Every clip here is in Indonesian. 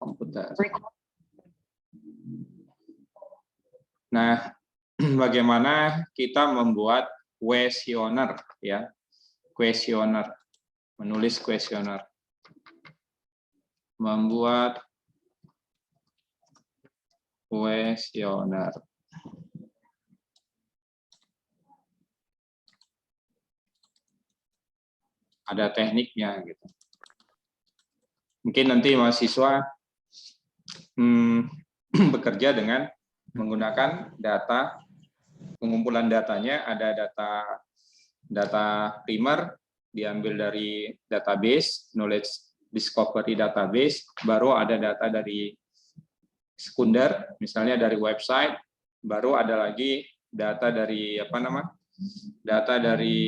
komputer. Nah, bagaimana kita membuat kuesioner, ya? Kuesioner, menulis kuesioner, membuat kuesioner. Ada tekniknya gitu. Mungkin nanti mahasiswa bekerja dengan menggunakan data, pengumpulan datanya ada data primer diambil dari database, knowledge discovery database, baru ada data dari sekunder, misalnya dari website, baru ada lagi data dari data dari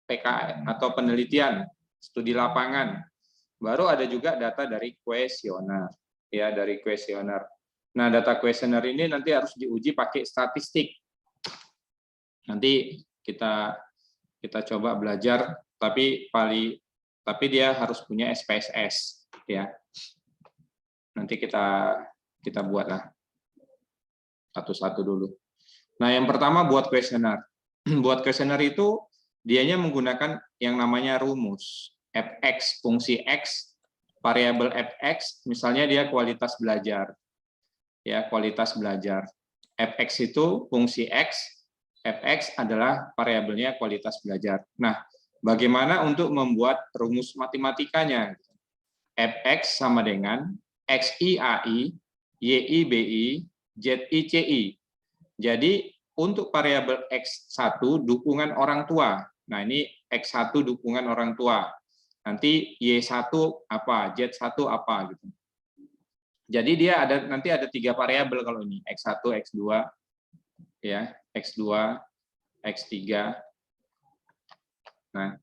PKN atau penelitian, studi lapangan. Baru ada juga data dari kuesioner, ya, dari kuesioner. Nah, data kuesioner ini nanti harus diuji pakai statistik. Nanti kita coba belajar, tapi dia harus punya SPSS, ya. Nanti kita buatlah satu-satu dulu. Nah, yang pertama buat kuesioner. Buat kuesioner itu dianya menggunakan yang namanya rumus fx, fungsi x, variabel fx, misalnya dia kualitas belajar, ya, kualitas belajar. Fx itu fungsi x, fx adalah variabelnya kualitas belajar. Nah, bagaimana untuk membuat rumus matematikanya? Fx sama dengan xi ai, yi bi, zi ci. Jadi untuk variabel x1 dukungan orang tua. Nah, ini x1 dukungan orang tua. Nanti y1 apa, z1 apa gitu. Jadi dia nanti ada 3 variabel kalau ini, x1, x2, ya, x2, x3. Nah,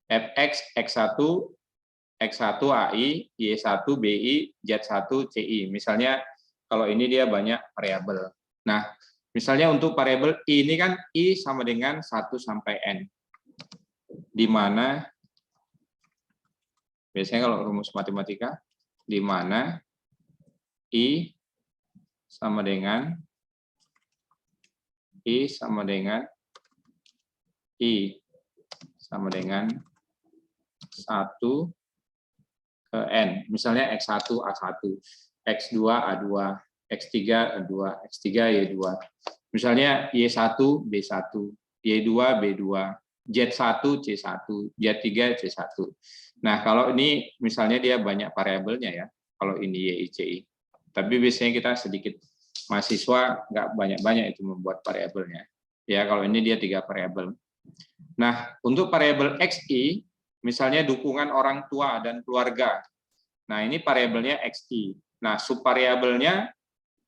fx, x1, x1 AI, y1 BI, z1 CI. Misalnya kalau ini dia banyak variabel. Nah, misalnya untuk variabel I ini kan I sama dengan 1 sampai N. Di mana biasanya kalau rumus matematika, di mana I sama dengan I sama dengan 1 ke N, misalnya X1 A1, X2 A2, X3 A2, X3 Y2. Misalnya Y1 B1, Y2 B2, Z1 C1, Z3 C1. Nah, kalau ini misalnya dia banyak variabelnya, ya, kalau ini YICI. Tapi biasanya kita sedikit, mahasiswa nggak banyak-banyak itu membuat variabelnya. Ya, kalau ini dia 3 variabel. Nah, untuk variabel XI, misalnya dukungan orang tua dan keluarga. Nah, ini variabelnya XI. Nah, subvariabelnya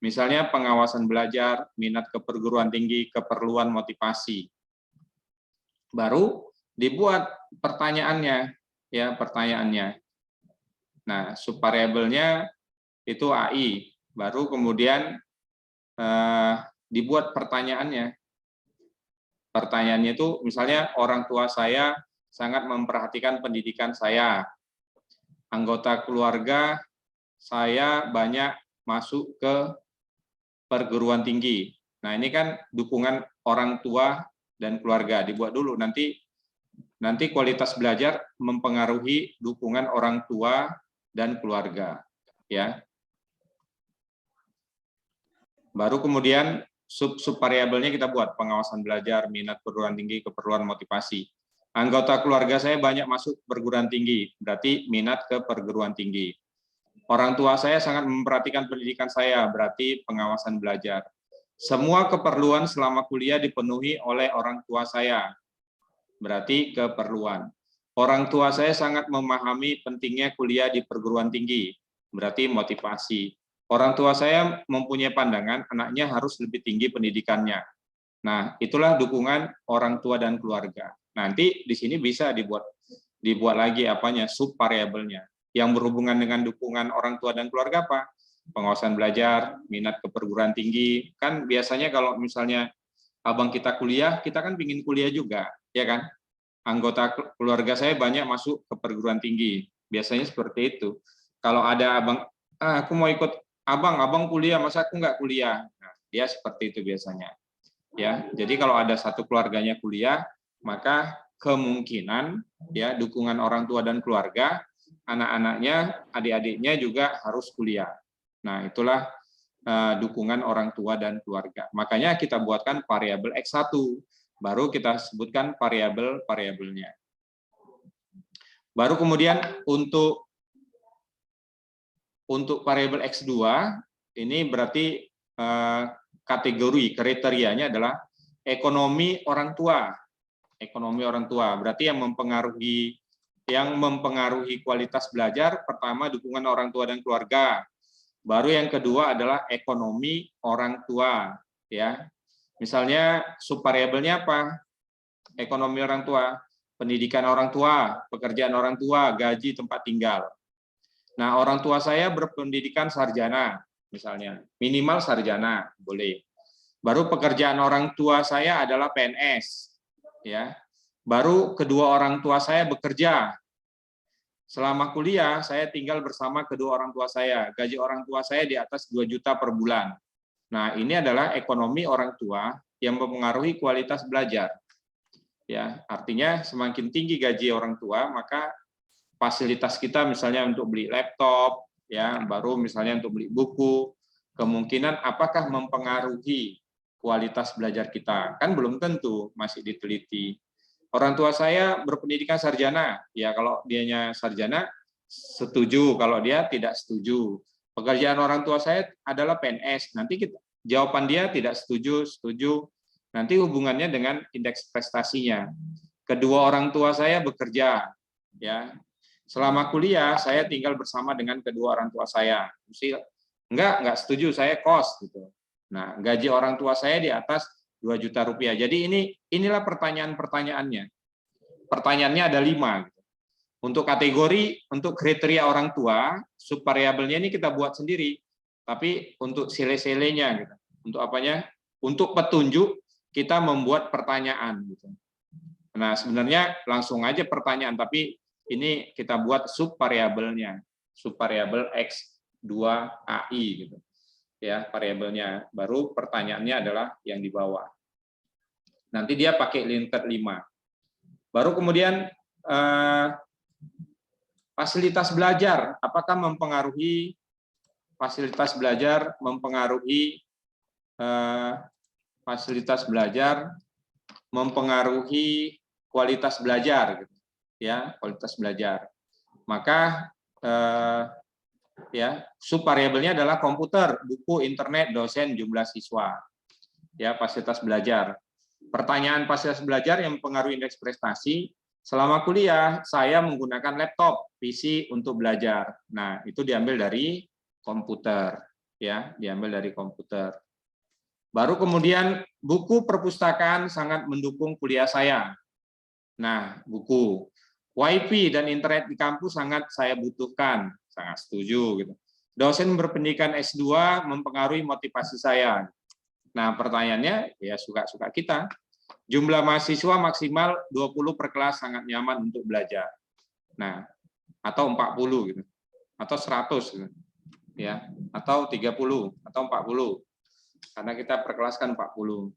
misalnya pengawasan belajar, minat ke perguruan tinggi, keperluan motivasi. Baru dibuat pertanyaannya, ya, pertanyaannya. Nah, subvariabelnya itu AI. Baru kemudian dibuat pertanyaannya. Pertanyaannya itu misalnya orang tua saya sangat memperhatikan pendidikan saya. Anggota keluarga saya banyak masuk ke perguruan tinggi. Nah, ini kan dukungan orang tua dan keluarga. Dibuat dulu, nanti kualitas belajar mempengaruhi dukungan orang tua dan keluarga, ya. Baru kemudian subvariabelnya kita buat pengawasan belajar, minat perguruan tinggi, keperluan motivasi. Anggota keluarga saya banyak masuk perguruan tinggi, berarti minat ke perguruan tinggi. Orang tua saya sangat memperhatikan pendidikan saya, berarti pengawasan belajar. Semua keperluan selama kuliah dipenuhi oleh orang tua saya, berarti keperluan. Orang tua saya sangat memahami pentingnya kuliah di perguruan tinggi, berarti motivasi. Orang tua saya mempunyai pandangan anaknya harus lebih tinggi pendidikannya. Nah, itulah dukungan orang tua dan keluarga. Nanti di sini bisa dibuat lagi apanya, subvariabelnya. Yang berhubungan dengan dukungan orang tua dan keluarga apa? Pengawasan belajar, minat ke perguruan tinggi. Kan biasanya kalau misalnya abang kita kuliah, kita kan ingin kuliah juga. ya kan? Anggota keluarga saya banyak masuk ke perguruan tinggi. Biasanya seperti itu. Kalau ada abang, aku mau ikut abang kuliah, masa aku nggak kuliah? Nah, dia seperti itu biasanya. Ya, jadi kalau ada satu keluarganya kuliah, maka kemungkinan ya dukungan orang tua dan keluarga, anak-anaknya, adik-adiknya juga harus kuliah. Nah, itulah dukungan orang tua dan keluarga. Makanya kita buatkan variabel X1, baru kita sebutkan variabel-variabelnya. Baru kemudian untuk variabel X2, ini berarti kategori kriterianya adalah ekonomi orang tua. Ekonomi orang tua berarti yang mempengaruhi kualitas belajar, pertama dukungan orang tua dan keluarga. Baru yang kedua adalah ekonomi orang tua, ya. Misalnya subvariabelnya apa? Ekonomi orang tua, pendidikan orang tua, pekerjaan orang tua, gaji, tempat tinggal. Nah, orang tua saya berpendidikan sarjana, misalnya, minimal sarjana, boleh. Baru pekerjaan orang tua saya adalah PNS, ya. Baru kedua orang tua saya bekerja. Selama kuliah, saya tinggal bersama kedua orang tua saya. Gaji orang tua saya di atas 2 juta per bulan. Nah, ini adalah ekonomi orang tua yang mempengaruhi kualitas belajar. Ya, artinya semakin tinggi gaji orang tua, maka fasilitas kita misalnya untuk beli laptop, ya, baru misalnya untuk beli buku, kemungkinan apakah mempengaruhi kualitas belajar kita? Kan belum tentu, masih diteliti. Orang tua saya berpendidikan sarjana, ya kalau dianya sarjana setuju, kalau dia tidak setuju. Pekerjaan orang tua saya adalah PNS, nanti jawaban dia tidak setuju, setuju. Nanti hubungannya dengan indeks prestasinya. Kedua orang tua saya bekerja, ya. Selama kuliah saya tinggal bersama dengan kedua orang tua saya. Enggak setuju, saya kos gitu. Nah, gaji orang tua saya di atas 2 juta rupiah. Jadi inilah pertanyaan-pertanyaannya. Pertanyaannya ada 5. Untuk kategori, untuk kriteria orang tua, subvariabelnya ini kita buat sendiri. Tapi untuk sile-silenya, gitu. Untuk apanya? Untuk petunjuk, kita membuat pertanyaan. Gitu. Nah, sebenarnya langsung aja pertanyaan, tapi ini kita buat subvariabelnya. Subvariabel X2AI. Gitu. Ya, variabelnya. Baru pertanyaannya adalah yang di bawah. Nanti dia pakai linted 5. Baru kemudian fasilitas belajar, apakah mempengaruhi fasilitas belajar, mempengaruhi kualitas belajar, gitu. Ya, kualitas belajar. Maka ya, subvariabelnya adalah komputer, buku, internet, dosen, jumlah siswa. Ya, fasilitas belajar. Pertanyaan fasilitas belajar yang mempengaruhi indeks prestasi, selama kuliah saya menggunakan laptop, PC untuk belajar. Nah, itu diambil dari komputer, ya, diambil dari komputer. Baru kemudian buku perpustakaan sangat mendukung kuliah saya. Nah, buku. WiFi dan internet di kampus sangat saya butuhkan, sangat setuju gitu. Dosen berpendidikan S2 mempengaruhi motivasi saya. Nah, pertanyaannya ya suka-suka kita. Jumlah mahasiswa maksimal 20 per kelas sangat nyaman untuk belajar. Nah, atau 40 gitu. Atau 100 gitu. Ya, atau 30 atau 40. Karena kita per kelas kan 40.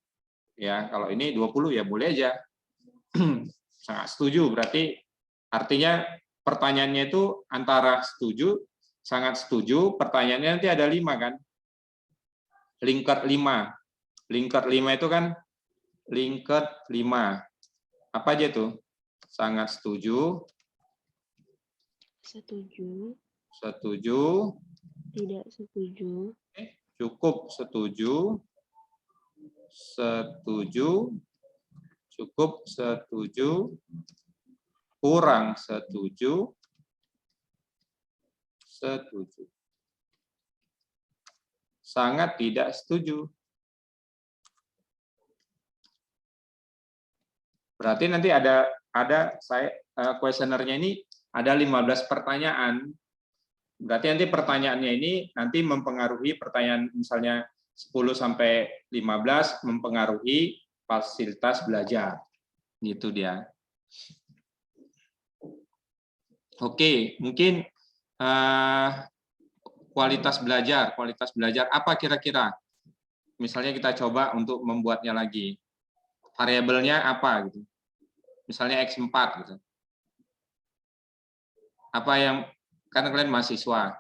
Ya, kalau ini 20 ya boleh aja. Sangat setuju, berarti artinya pertanyaannya itu antara setuju, sangat setuju, pertanyaannya nanti ada 5 kan? Lingkar 5. Lingkar 5 itu kan lingkar 5. Apa aja tuh? Sangat setuju. Setuju. Setuju. Tidak setuju. Cukup setuju. Setuju. Cukup setuju. Kurang setuju. Setuju. Sangat tidak setuju. Berarti nanti ada saya kuesionernya ini ada 15 pertanyaan. Berarti nanti pertanyaannya ini nanti mempengaruhi pertanyaan misalnya 10 sampai 15 mempengaruhi fasilitas belajar. Gitu dia. Oke, mungkin kualitas belajar apa kira-kira? Misalnya kita coba untuk membuatnya lagi. Variabelnya apa gitu? Misalnya X4 gitu. Apa yang, karena kalian mahasiswa.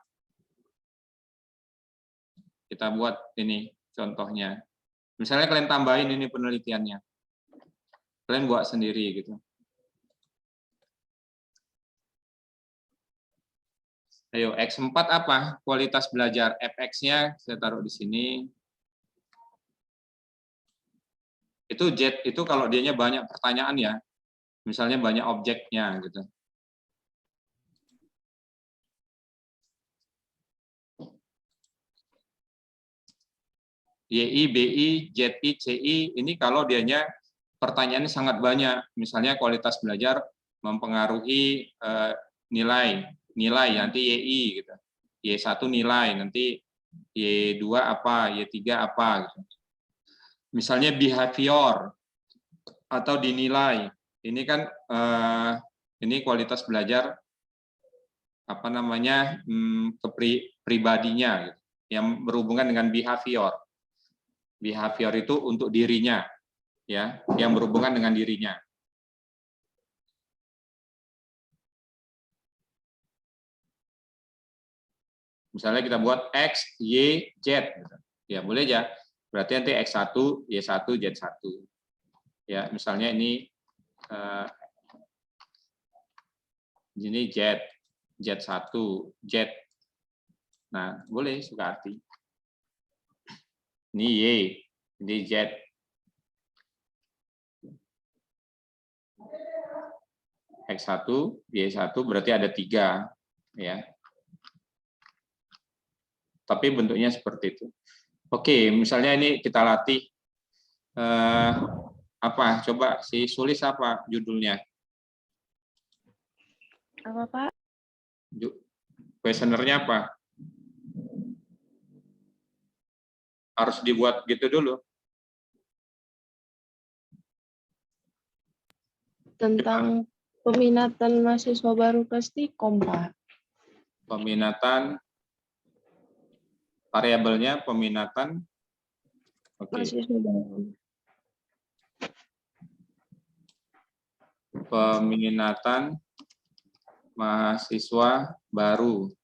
Kita buat ini contohnya. Misalnya kalian tambahin ini penelitiannya. Kalian buat sendiri gitu. Ayo, X4 apa? Kualitas belajar. Fx-nya saya taruh di sini. Itu Z, itu kalau dianya banyak pertanyaan ya. Misalnya banyak objeknya gitu. YI, BI, ZI, CI, ini kalau dianya pertanyaannya sangat banyak. Misalnya kualitas belajar mempengaruhi nilai nanti YI gitu. Y1 nilai, nanti Y2 apa, Y3 apa gitu. Misalnya behavior atau dinilai. Ini kan ini kualitas belajar apa namanya pribadinya gitu, yang berhubungan dengan behavior. Behavior itu untuk dirinya, ya, yang berhubungan dengan dirinya. Misalnya kita buat X, Y, Z, ya boleh ya. Berarti nanti X1, Y1, Z1. Ya, misalnya ini Z, Z1, Z. Nah, boleh suka hati. Ini Y, ini Z. X1, Y1 berarti ada 3, ya. Tapi bentuknya seperti itu. Oke, misalnya ini kita latih apa? Coba si Sulis apa judulnya? Apa, Pak? Questionnaire-nya apa? Harus dibuat gitu dulu. Tentang peminatan mahasiswa baru ke STIKOM, Pak. Peminatan, variabelnya peminatan. Oke. Mahasiswa baru. Peminatan mahasiswa baru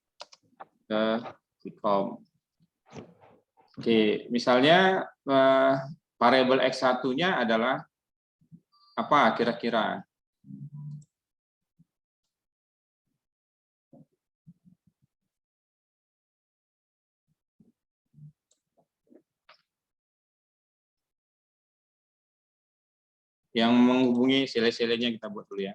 ke STIKOM. Oke, misalnya variabel X1-nya adalah apa kira-kira? Yang menghubungi sile-silenya kita buat dulu ya.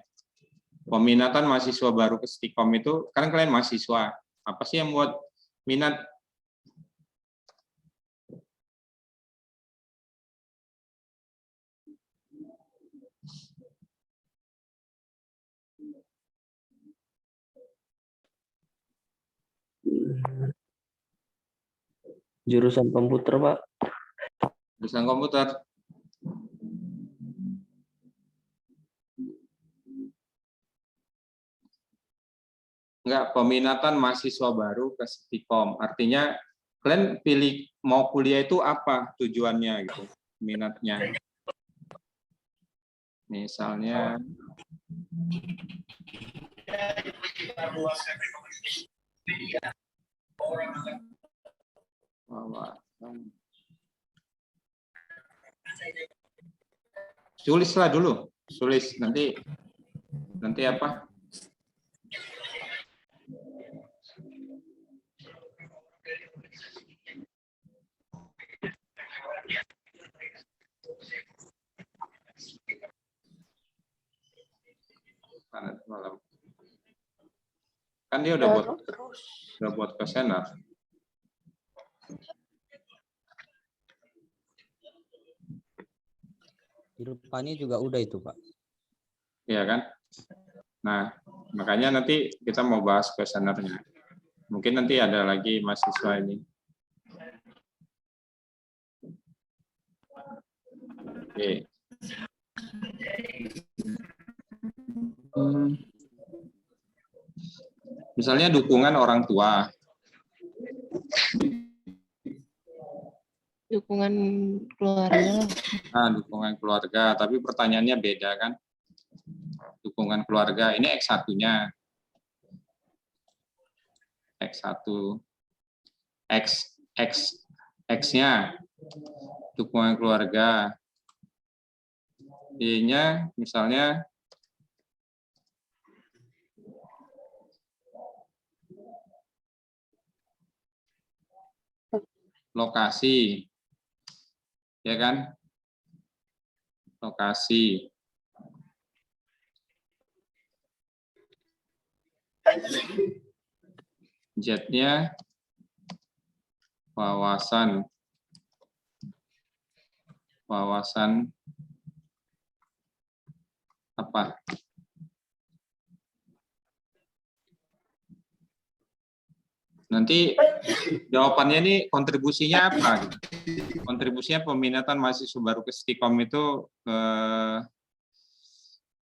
Peminatan mahasiswa baru ke STIKOM itu, kan kalian mahasiswa. Apa sih yang buat minat? Jurusan komputer, Pak. Jurusan komputer. Enggak, peminatan mahasiswa baru ke STIKOM. Artinya kalian pilih mau kuliah itu apa tujuannya gitu, minatnya. Misalnya tulislah dulu, tulis nanti apa? Kan dia udah buat questionnaire. Di depannya juga udah itu, Pak. Iya kan? Nah, makanya nanti kita mau bahas questionnaire-nya. Mungkin nanti ada lagi mahasiswa ini. Oke. Misalnya dukungan orang tua. Dukungan keluarga. Nah, dukungan keluarga, tapi pertanyaannya beda kan? Dukungan keluarga, ini X1-nya. X1. X-nya dukungan keluarga. Y-nya misalnya lokasi. Ya kan? Lokasi. Z-nya wawasan. Wawasan apa? Nanti jawabannya ini kontribusinya apa? Kontribusinya peminatan mahasiswa baru ke Stikom itu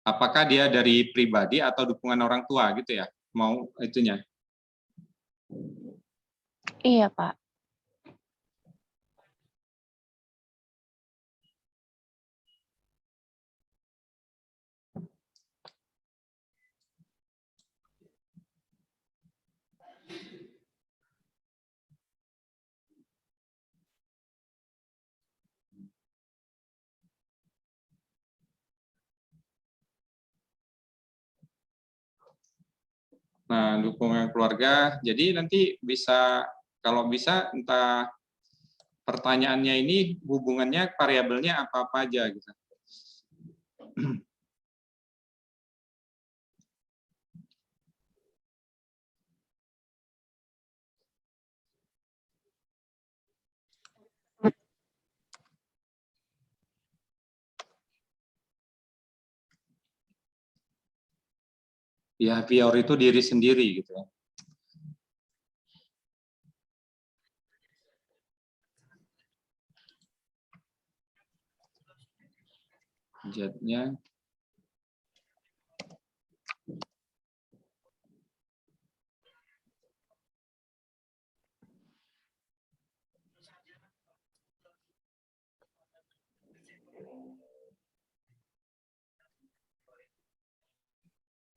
apakah dia dari pribadi atau dukungan orang tua gitu ya? Mau itunya? Iya, Pak. Nah, dukungan keluarga. Jadi nanti bisa, kalau bisa entah pertanyaannya ini hubungannya variabelnya apa-apa aja gitu. Behavior itu diri sendiri gitu ya. Z-nya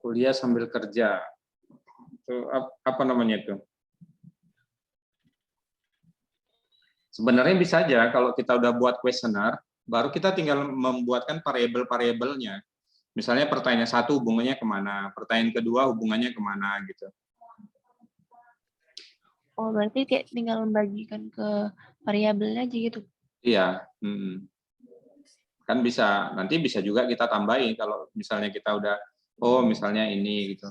kuliah sambil kerja. Itu apa namanya itu? Sebenarnya bisa aja kalau kita udah buat kuesioner, baru kita tinggal membuatkan variabel-variabelnya. Misalnya pertanyaan satu hubungannya kemana, pertanyaan kedua hubungannya kemana gitu. Oh, berarti kayak tinggal membagikan ke variabelnya aja gitu. Iya. Kan bisa, nanti bisa juga kita tambahin kalau misalnya kita udah, oh misalnya ini gitu.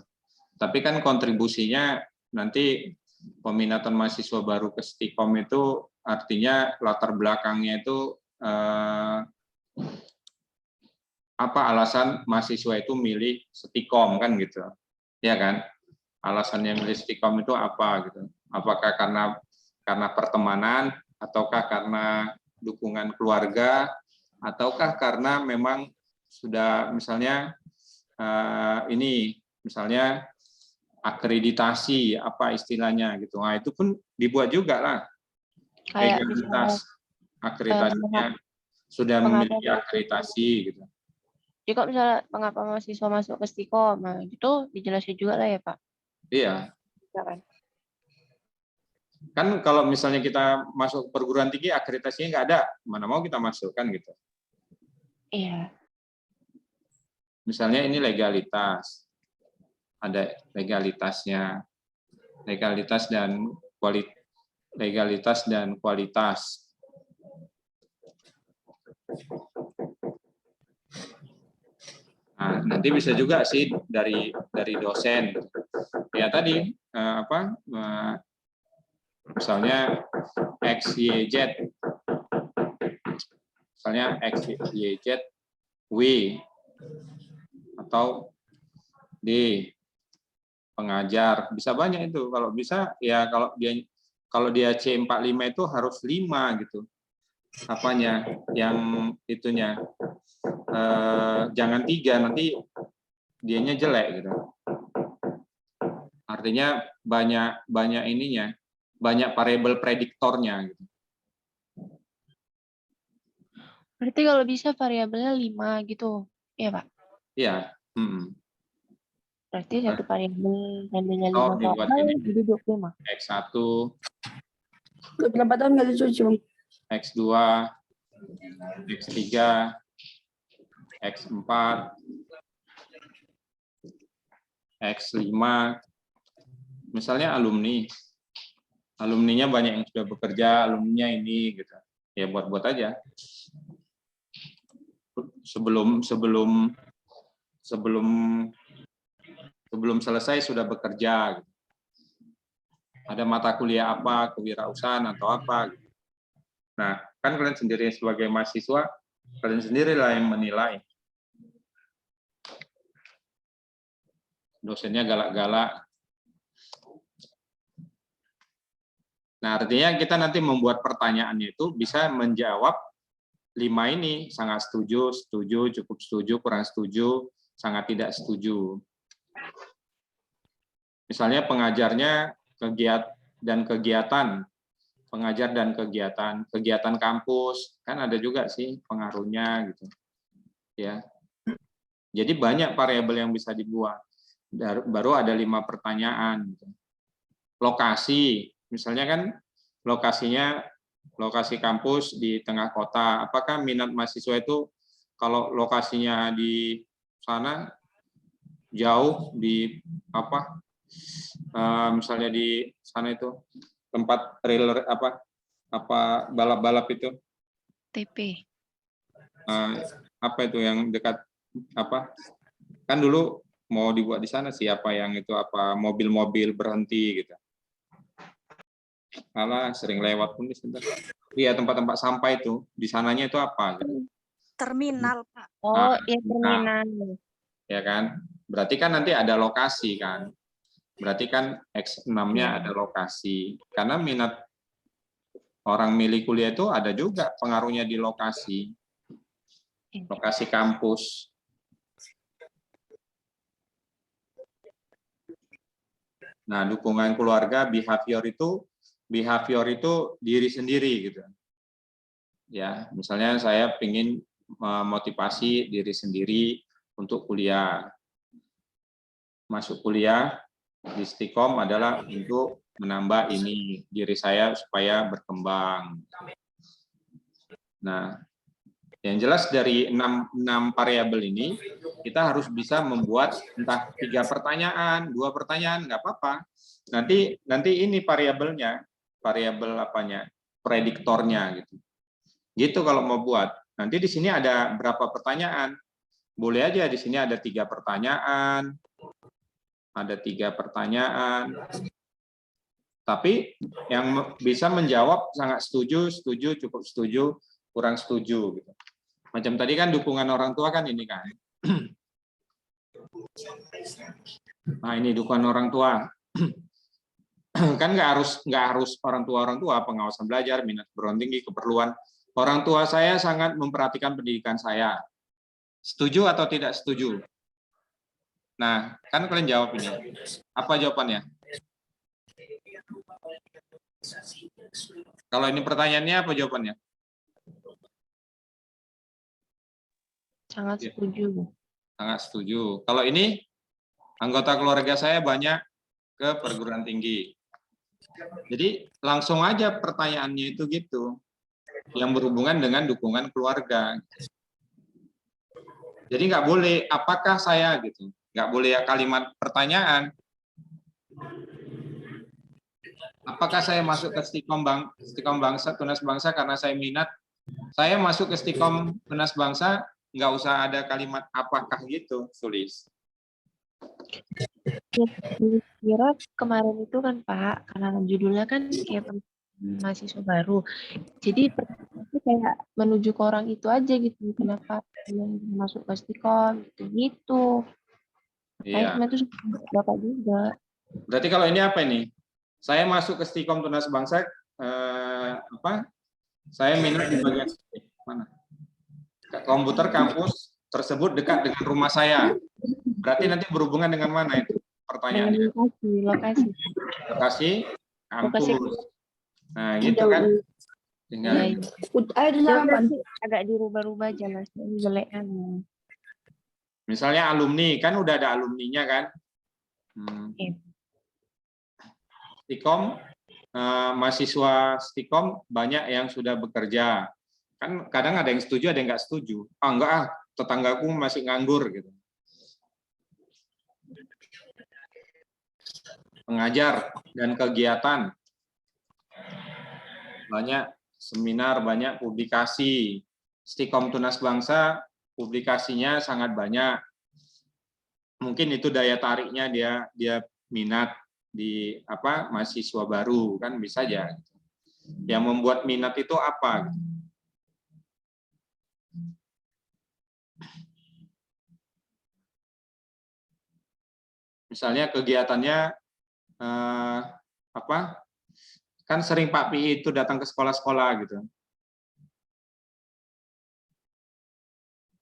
Tapi kan kontribusinya nanti peminatan mahasiswa baru ke Stikom itu artinya latar belakangnya itu apa alasan mahasiswa itu milih Stikom kan gitu, ya kan? Alasannya milih Stikom itu apa gitu? Apakah karena pertemanan, ataukah karena dukungan keluarga, ataukah karena memang sudah misalnya ini misalnya akreditasi apa istilahnya gitu. Nah, itu pun dibuat juga lah. Kayak misalnya Legalitas akreditasinya sudah mengapa memiliki akreditasi gitu. jadi kalau misalnya mengapa mahasiswa masuk ke Stikom, nah itu dijelasin juga lah ya Pak. Iya. Ya kan? Kan kalau misalnya kita masuk perguruan tinggi akreditasinya nggak ada, mana mau kita masuk kan gitu. Iya. Misalnya ini legalitas. Ada legalitasnya. Legalitas dan kualitas. Nah, nanti bisa juga sih dari dosen. Ya tadi misalnya X, Y, Z. Misalnya X, Y, Z, W. Atau D. Pengajar. Bisa banyak itu. Kalau bisa, ya kalau dia C45 itu harus 5 gitu. apanya, yang itunya. Jangan 3, nanti dianya jelek gitu. Artinya banyak ininya, banyak variabel prediktornya gitu. Berarti kalau bisa variabelnya 5 gitu. Iya, Pak. Iya. Berarti satu variabel nilainya Oh, 5 ke dibuat awal, ini jadi 25. X1, 28 nggak lucu, Bang. X2, X3, X4, X5. Misalnya alumninya banyak yang sudah bekerja, alumninya ini gitu. Ya buat aja. Sebelum selesai sudah bekerja. Gitu. Ada mata kuliah apa, kewirausahaan atau apa. Gitu. Nah, kan kalian sendiri sebagai mahasiswa, kalian sendirilah yang menilai. Dosennya galak-galak. Nah, artinya kita nanti membuat pertanyaannya itu bisa menjawab 5 ini, sangat setuju, setuju, cukup setuju, kurang setuju, sangat tidak setuju. Misalnya pengajarnya kegiatan, pengajar dan kegiatan kampus, kan ada juga sih pengaruhnya gitu. Ya. Jadi banyak variabel yang bisa dibuat. Baru ada 5 pertanyaan gitu. Lokasi, misalnya kan lokasi kampus di tengah kota, apakah minat mahasiswa itu kalau lokasinya di sana jauh di misalnya di sana itu tempat trailer balap-balap itu TP. apa itu yang dekat kan dulu mau dibuat di sana sih mobil-mobil berhenti gitu. Alah, sering lewat pun di sana. Iya, tempat-tempat sampah itu, di sananya itu apa? Gitu. Terminal, Pak. Oh, iya terminal. Ya kan? Berarti kan nanti ada lokasi kan? Berarti kan X6-nya ada lokasi. Karena minat orang milih kuliah itu ada juga pengaruhnya di lokasi. Lokasi kampus. Nah, dukungan keluarga, behavior itu diri sendiri gitu. Ya, misalnya saya ingin memotivasi diri sendiri untuk kuliah. Masuk kuliah di Stikom adalah untuk menambah ini diri saya supaya berkembang. Nah, yang jelas dari 6 variabel ini kita harus bisa membuat entah 3 pertanyaan, 2 pertanyaan, nggak apa-apa. Nanti ini variabelnya, prediktornya gitu. Gitu kalau mau buat. Nanti di sini ada berapa pertanyaan? Boleh aja di sini ada 3 pertanyaan. Ada 3 pertanyaan. Tapi yang bisa menjawab sangat setuju, setuju, cukup setuju, kurang setuju gitu. Macam tadi kan dukungan orang tua kan ini kan. Nah, ini dukungan orang tua. Kan nggak harus orang tua pengawasan belajar, minat perguruan tinggi, keperluan. Orang tua saya sangat memperhatikan pendidikan saya. Setuju atau tidak setuju? Nah, kan kalian jawab ini. Apa jawabannya? Kalau ini pertanyaannya, apa jawabannya? Sangat setuju. Sangat setuju. Kalau ini, anggota keluarga saya banyak ke perguruan tinggi. Jadi langsung aja pertanyaannya itu gitu. Yang berhubungan dengan dukungan keluarga. Jadi nggak boleh, apakah saya gitu. Nggak boleh kalimat pertanyaan. Apakah saya masuk ke Stikom Bangsa, Tunas Bangsa karena saya minat? Saya masuk ke Stikom Tunas Bangsa, nggak usah ada kalimat apakah gitu, tulis. Kira kemarin itu kan Pak, karena judulnya kan kayak mahasiswa baru. Jadi itu kayak menuju ke orang itu aja gitu. Kenapa yang masuk ke Stikom gitu. Iya. Kayak itu Bapak juga. Berarti kalau ini apa ini? Saya masuk ke Stikom Tunas Bangsa Saya minat di bagian mana? Komputer kampus tersebut dekat dengan rumah saya. Berarti nanti berhubungan dengan mana itu Dengan pertanyaannya? lokasi. Lokasi kampus. Nah, gitu Jauh. kan? Iya, Tinggal iya. Dia berarti agak dirubah-rubah aja mas, ini jeleknya. misalnya alumni, kan udah ada alumninya kan? Iya. Stikom, mahasiswa Stikom banyak yang sudah bekerja. Kan kadang ada yang setuju, ada yang nggak setuju. Ah, enggak ah, tetanggaku masih nganggur gitu. Pengajar dan kegiatan. Banyak seminar, banyak publikasi. Stikom Tunas Bangsa publikasinya sangat banyak. Mungkin itu daya tariknya dia minat di mahasiswa baru kan bisa aja. Yang membuat minat itu apa? Misalnya kegiatannya kan sering Pak PI itu datang ke sekolah-sekolah gitu.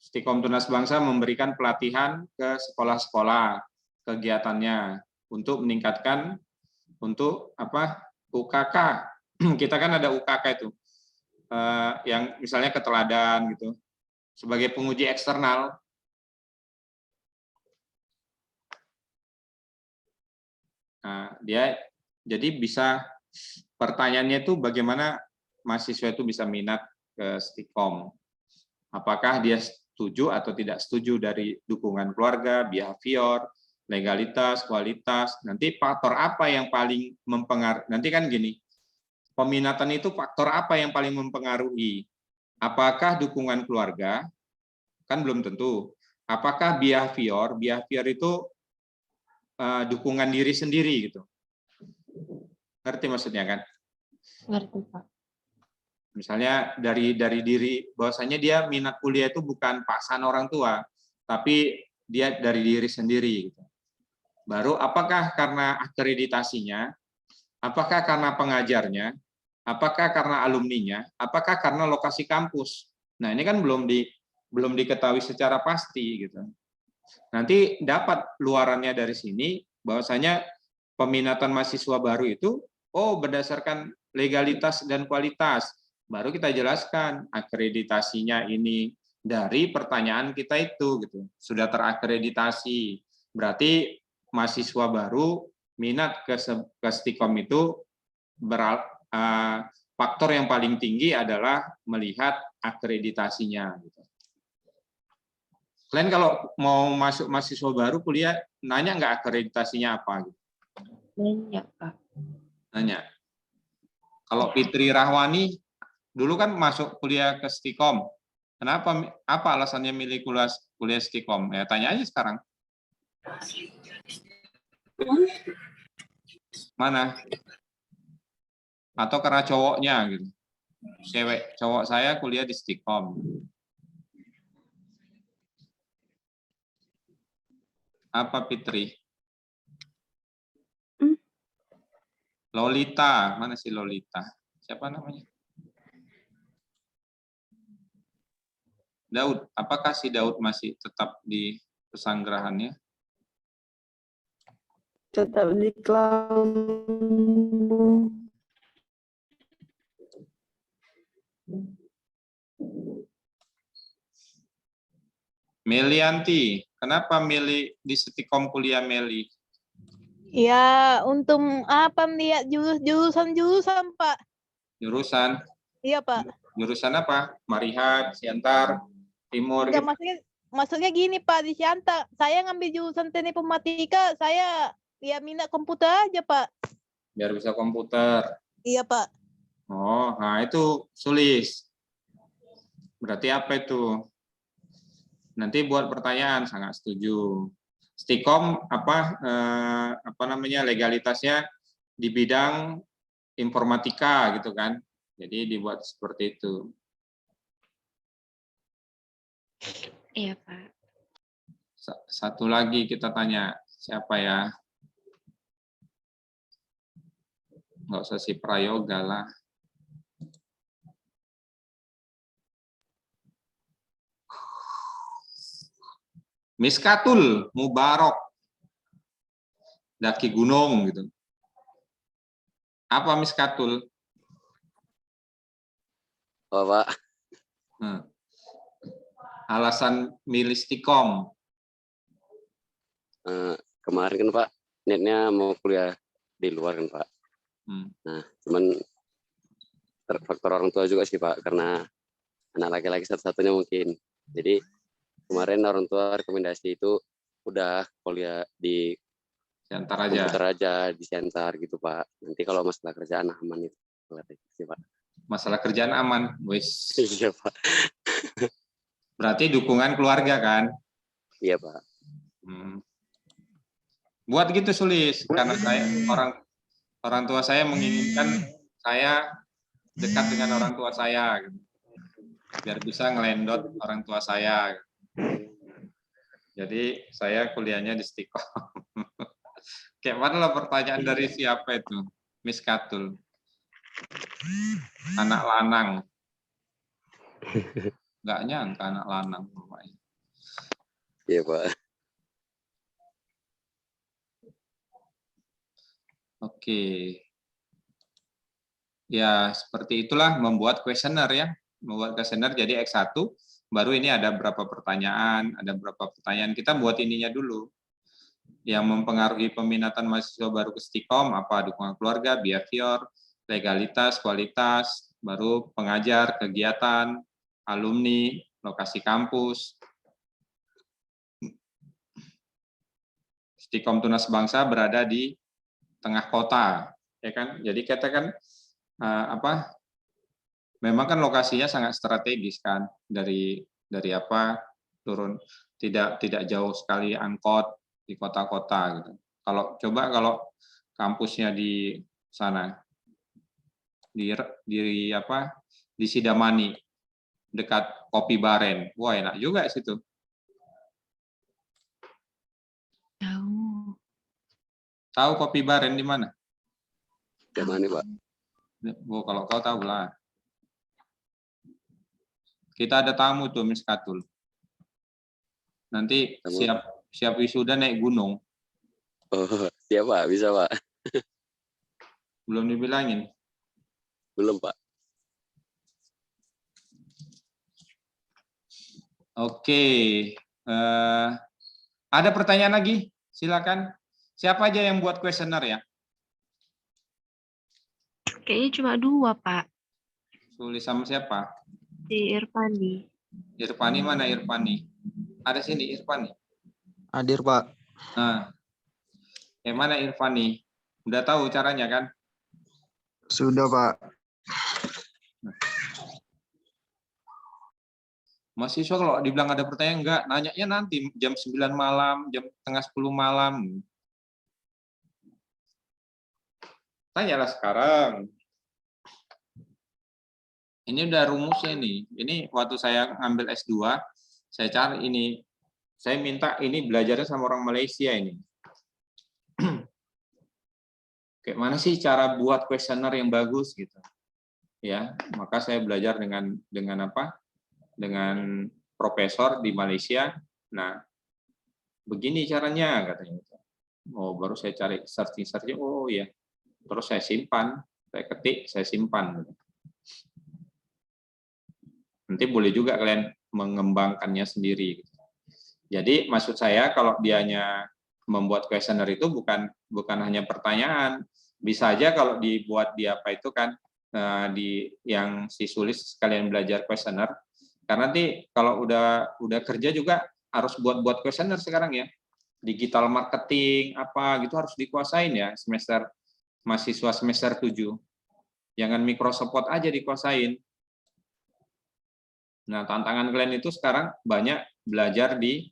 Stikom Tunas Bangsa memberikan pelatihan ke sekolah-sekolah kegiatannya untuk meningkatkan untuk UKK. Kita kan ada UKK itu yang misalnya keteladan gitu sebagai penguji eksternal. Nah, dia jadi bisa pertanyaannya itu bagaimana mahasiswa itu bisa minat ke Stikom. Apakah dia setuju atau tidak setuju dari dukungan keluarga, behavior, legalitas, kualitas. Nanti faktor apa yang paling mempengaruhi? Nanti kan gini, peminatan itu faktor apa yang paling mempengaruhi? Apakah dukungan keluarga? Kan belum tentu. Apakah behavior? Behavior itu dukungan diri sendiri gitu. Ngerti maksudnya kan? Ngerti Pak. Misalnya dari diri bahwasanya dia minat kuliah itu bukan paksaan orang tua, tapi dia dari diri sendiri. Baru apakah karena akreditasinya, apakah karena pengajarnya, apakah karena alumninya, apakah karena lokasi kampus. Nah ini kan belum diketahui secara pasti gitu. Nanti dapat luarannya dari sini bahwasanya peminatan mahasiswa baru itu berdasarkan legalitas dan kualitas. Baru kita jelaskan akreditasinya ini dari pertanyaan kita itu gitu. Sudah terakreditasi. Berarti mahasiswa baru minat ke Stikom itu faktor yang paling tinggi adalah melihat akreditasinya gitu. Kalian kalau mau masuk mahasiswa baru kuliah, nanya nggak akreditasinya apa? Gitu? Nanya, Pak. Nanya. Kalau Fitri Rahwani, dulu kan masuk kuliah ke Stikom. Kenapa? Apa alasannya milih kuliah Stikom? Ya tanya aja sekarang. Mana? Atau karena cowoknya gitu. Cowok saya kuliah di Stikom. Apa Fitri? Lolita, mana si Lolita? Siapa namanya? Daud, apakah si Daud masih tetap di pesanggerahannya? Tetap di Kelambu. Melianti, kenapa milih di Stikom kuliah Meli? Ya, untuk melihat jurusan Pak. Jurusan? Iya, Pak. Jurusan apa? Marihat, Siantar, Timur. Enggak, Gitu. maksudnya gini Pak, di Siantar. Saya ngambil jurusan teknik informatika, saya minat komputer aja, Pak. Biar bisa komputer. Iya, Pak. Oh, nah itu sulis. Berarti apa itu? Nanti buat pertanyaan, sangat setuju. Stikom legalitasnya di bidang informatika gitu kan. Jadi dibuat seperti itu. Iya, Pak. Satu lagi kita tanya, siapa ya? Nggak usah si Prayoga lah. Miskatul, Mubarok, daki gunung gitu. Apa miskatul? Oh, Pak. Alasan milih Istiqom. Kemarin kan Pak, niatnya mau kuliah di luar kan Pak. Nah, cuman faktor orang tua juga sih Pak, karena anak laki-laki satu-satunya mungkin. Jadi kemarin orang tua rekomendasi itu udah kuliah di Siantar aja. komputer aja, di Siantar gitu Pak. Nanti kalau masalah kerjaan aman itu sih Pak. Masalah kerjaan aman, wis. Iya Pak. Berarti dukungan keluarga kan? Iya Pak. Buat gitu Sulis, karena saya orang tua saya menginginkan saya dekat dengan orang tua saya, gitu. Biar bisa ngelendot orang tua saya. Gitu. Jadi saya kuliahnya di Istiqom. Kayak mana lah pertanyaan dari siapa itu? Miskatul. Anak lanang. Nggak nyangka anak lanang. Iya Pak. Oke. Ya, seperti itulah membuat kuesioner ya. Membuat kuesioner jadi X1, baru ini ada berapa pertanyaan, Kita buat ininya dulu. Yang mempengaruhi peminatan mahasiswa baru ke Istiqom, apa dukungan keluarga, behavior, legalitas, kualitas, baru pengajar, kegiatan, alumni, lokasi kampus. Istiqom Tunas Bangsa berada di tengah kota, ya kan? Jadi kita kan memang kan lokasinya sangat strategis kan, dari turun tidak jauh sekali angkot di kota-kota gitu. Kalau kampusnya di sana di Sidamani dekat Kopi Baren, wah enak juga situ. Tahu Kopi Baren di mana? Di mana Pak? Oh, kalau kau tahu lah. Kita ada tamu tuh Miskatul. Nanti siap wisuda naik gunung. Oh, siap Pak, bisa Pak. Belum dibilangin. Belum Pak. Oke. Ada pertanyaan lagi? Silakan. Siapa aja yang buat kuesioner ya? Kayaknya cuma 2, Pak. Tulis sama siapa? Si Irfani. Irfani mana Irfani? Ada sini Irfani. Hadir, Pak. Nah, yang mana Irfani? Udah tahu caranya kan? Sudah, Pak. Mahasiswa kalau dibilang ada pertanyaan enggak, nanyanya nanti jam 9 malam, jam setengah 10 malam. Tanyalah sekarang. Ini udah rumusnya nih. Ini waktu saya ngambil S2, saya cari ini. Saya minta ini belajarnya sama orang Malaysia ini. Kayak mana sih cara buat kuesioner yang bagus gitu. Ya, maka saya belajar dengan apa? Dengan profesor di Malaysia. Nah, begini caranya katanya. Oh, baru saya cari searching. Oh ya. Terus saya simpan, saya ketik, saya simpan. Nanti boleh juga kalian mengembangkannya sendiri. Jadi maksud saya kalau dianya membuat kuesioner itu bukan hanya pertanyaan, bisa aja kalau dibuat di apa itu kan di yang si Sulis sekalian belajar kuesioner. Karena nanti kalau udah kerja juga harus buat kuesioner sekarang ya. Digital marketing apa gitu harus dikuasain ya mahasiswa semester 7. Jangan Microsoft Word aja dikuasain. Nah, tantangan kalian itu sekarang banyak belajar di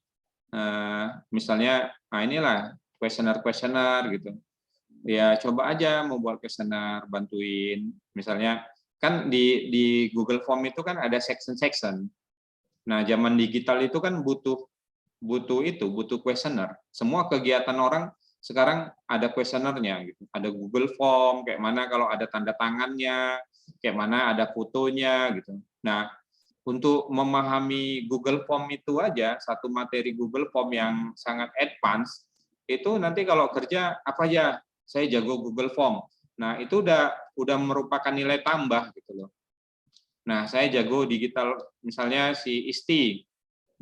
misalnya inilah kuesioner gitu. Ya coba aja mau buat kuesioner, bantuin. Misalnya kan di Google Form itu kan ada section. Nah, zaman digital itu kan butuh kuesioner. Semua kegiatan orang sekarang ada kuesionernya gitu. Ada Google Form, kayak mana kalau ada tanda tangannya, kayak mana ada fotonya gitu. Nah, untuk memahami Google Form itu aja, satu materi Google Form yang sangat advance, itu nanti kalau kerja apa ya, saya jago Google Form. Nah, itu udah merupakan nilai tambah gitu loh. Nah, saya jago digital, misalnya si Isti.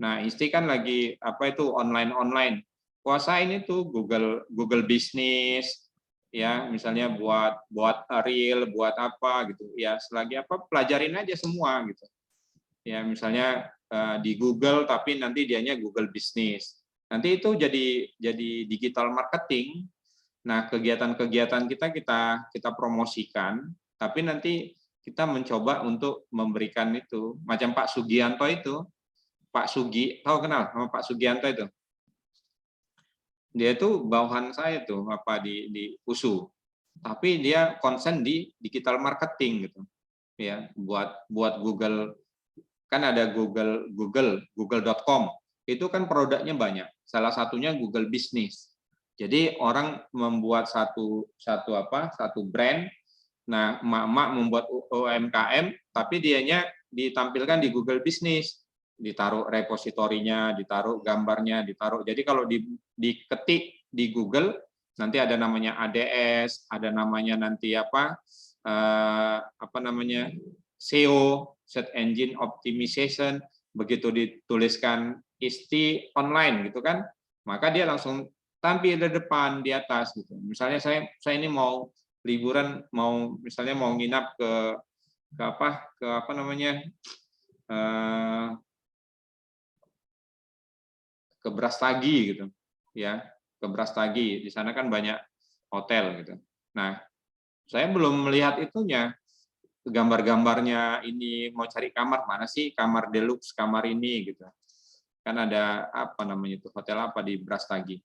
Nah, Isti kan lagi apa itu online. Kuasain itu Google Business, ya misalnya buat reel, buat apa gitu. Ya, selagi apa pelajarin aja semua gitu. Ya, misalnya di Google tapi nanti dianya Google Business. Nanti itu jadi digital marketing. Nah, kegiatan-kegiatan kita promosikan, tapi nanti kita mencoba untuk memberikan itu, macam Pak Sugianto itu, Pak Sugi, tahu kenal sama Pak Sugianto itu? Dia itu bawahan saya tuh apa di USU, tapi dia konsen di digital marketing gitu, ya buat Google, kan ada google.com, itu kan produknya banyak, salah satunya Google Business. Jadi orang membuat satu brand. Nah, emak-emak membuat UMKM, tapi dianya ditampilkan di Google Business, ditaruh repositorinya, ditaruh gambarnya, ditaruh. Jadi kalau diketik di Google, nanti ada namanya ADS, ada namanya nanti apa namanya SEO, Search Engine Optimization. Begitu dituliskan Isti online gitu kan, maka dia langsung tampil di depan di atas gitu. Misalnya saya ini mau liburan, misalnya mau nginap ke apa namanya ke Brastagi gitu ya, ke Brastagi, di sana kan banyak hotel gitu. Nah, saya belum melihat itunya, gambar-gambarnya, ini mau cari kamar mana sih, kamar deluxe, kamar ini gitu kan, ada apa namanya itu, hotel apa di Brastagi,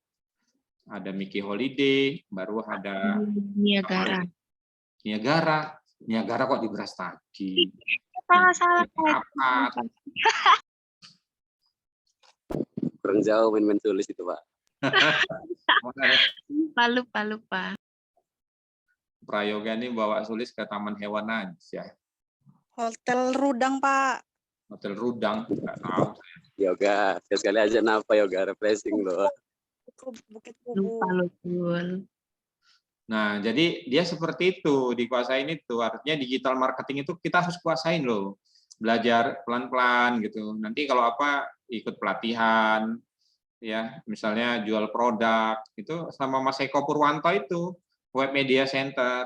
ada Mickey Holiday, baru ada Niagara kok di Brastagi. Salah. Kurang jauh main tulis itu, Pak. Lupa. Prayoga ini bawa Sulis ke taman hewan aja. Hotel Rudang, Pak. Hotel Rudang, nggak tahu. Yoga, sekali aja napa yoga, refreshing loh. Bukit Kubu. Lupa. Nah, jadi dia seperti itu, dikuasain itu. Artinya digital marketing itu kita harus kuasain loh. Belajar pelan-pelan gitu. Nanti kalau apa, ikut pelatihan, ya misalnya jual produk, itu sama Mas Eko Purwanto itu, Web Media Center.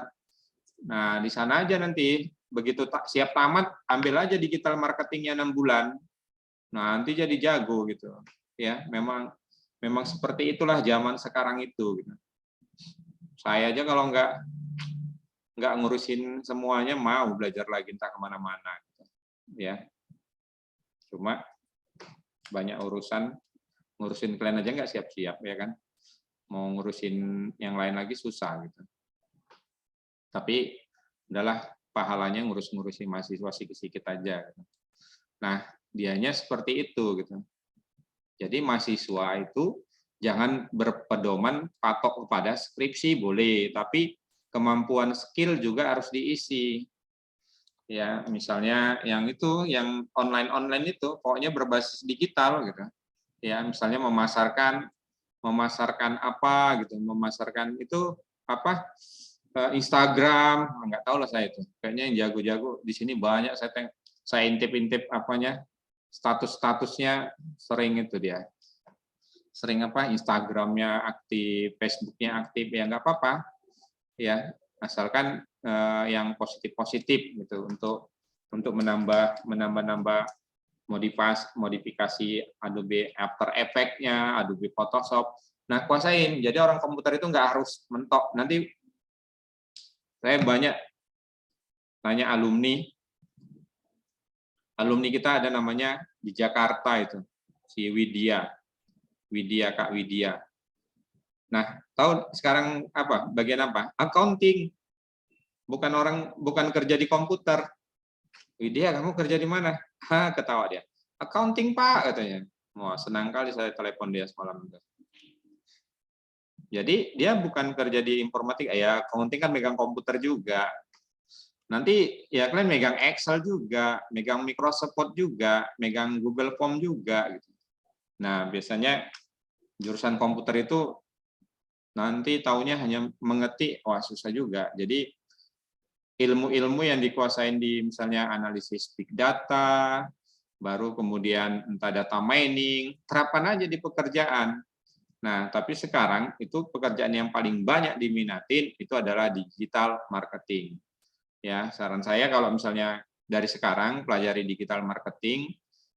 Nah, di sana aja nanti, begitu siap tamat, ambil aja digital marketingnya 6 bulan. Nah, nanti jadi jago gitu. Ya, memang seperti itulah zaman sekarang itu gitu. Saya aja kalau nggak ngurusin semuanya, mau belajar lagi entah kemana-mana gitu. Ya, cuma banyak ngurusin kalian aja nggak siap-siap ya kan, mau ngurusin yang lain lagi susah gitu. Tapi udahlah, pahalanya ngurusin mahasiswa sedikit aja gitu. Nah, dianya seperti itu gitu. Jadi mahasiswa itu jangan berpedoman patok kepada skripsi, boleh, tapi kemampuan skill juga harus diisi. Ya, misalnya yang online itu pokoknya berbasis digital gitu. Ya, misalnya memasarkan apa gitu, memasarkan itu apa, Instagram, nggak tahu lah saya itu. Kayaknya yang jago-jago di sini banyak, saya intip apanya, statusnya sering itu dia. Sering apa, Instagramnya aktif, Facebooknya aktif, ya nggak apa-apa, ya asalkan yang positif gitu, untuk menambah modifikasi Adobe After Effects-nya, Adobe Photoshop. Nah, kuasain. Jadi orang komputer itu nggak harus mentok. Nanti saya banyak tanya alumni kita, ada namanya di Jakarta itu, si Kak Widya. Nah, tahu sekarang apa? Bagian apa? Accounting. Bukan kerja di komputer. Widya, kamu kerja di mana? Ketawa dia. Accounting, Pak, katanya. Wah, senang kali saya telepon dia semalam. Jadi dia bukan kerja di informatika, ya accounting kan megang komputer juga. nanti ya kalian megang Excel juga, megang Microsoft Word juga, megang Google Form juga gitu. Nah, biasanya jurusan komputer itu nanti taunya hanya mengetik, wah susah juga. Jadi ilmu-ilmu yang dikuasain di misalnya analisis big data, baru kemudian entah data mining, terapkan aja di pekerjaan. Nah, tapi sekarang itu pekerjaan yang paling banyak diminatin itu adalah digital marketing. Ya, saran saya kalau misalnya dari sekarang pelajari digital marketing,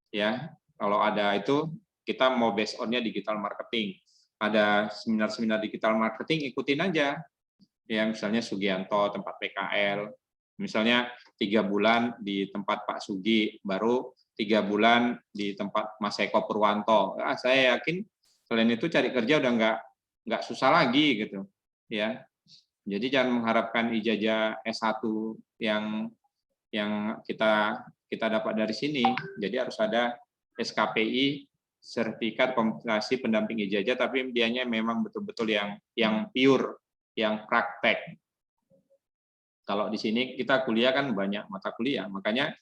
ya, kalau ada itu kita mau based on-nya digital marketing. Ada seminar-seminar digital marketing, ikutin aja. Ya, misalnya Sugianto, tempat PKL. Misalnya 3 bulan di tempat Pak Sugi, baru 3 bulan di tempat Mas Eko Purwanto. Saya yakin kalian itu cari kerja udah nggak susah lagi gitu. Ya, jadi jangan mengharapkan ijazah S1 yang kita dapat dari sini. Jadi harus ada SKPI, sertifikat kompensasi pendamping ijazah, tapi dianya memang betul-betul yang pure, yang praktek. Kalau di sini kita kuliah kan banyak mata kuliah, makanya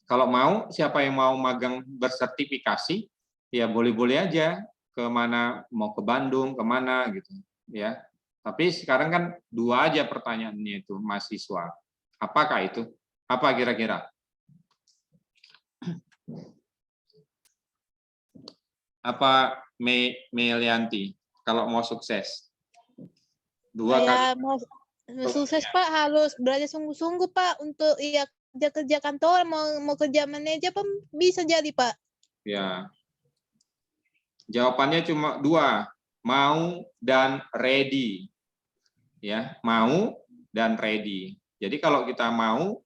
kalau mau siapa yang mau magang bersertifikasi, ya boleh-boleh aja kemana, mau ke Bandung, kemana gitu, ya. Tapi sekarang kan 2 aja pertanyaannya itu mahasiswa. Apakah itu? Apa kira-kira? Apa Melianti kalau mau sukses? 2 kali. Saya mau sukses Pak harus belajar sungguh-sungguh Pak untuk ya kerja kantor mau kerja manajer pun bisa jadi Pak. Ya. Jawabannya cuma 2, mau dan ready. Ya, mau dan ready. Jadi kalau kita mau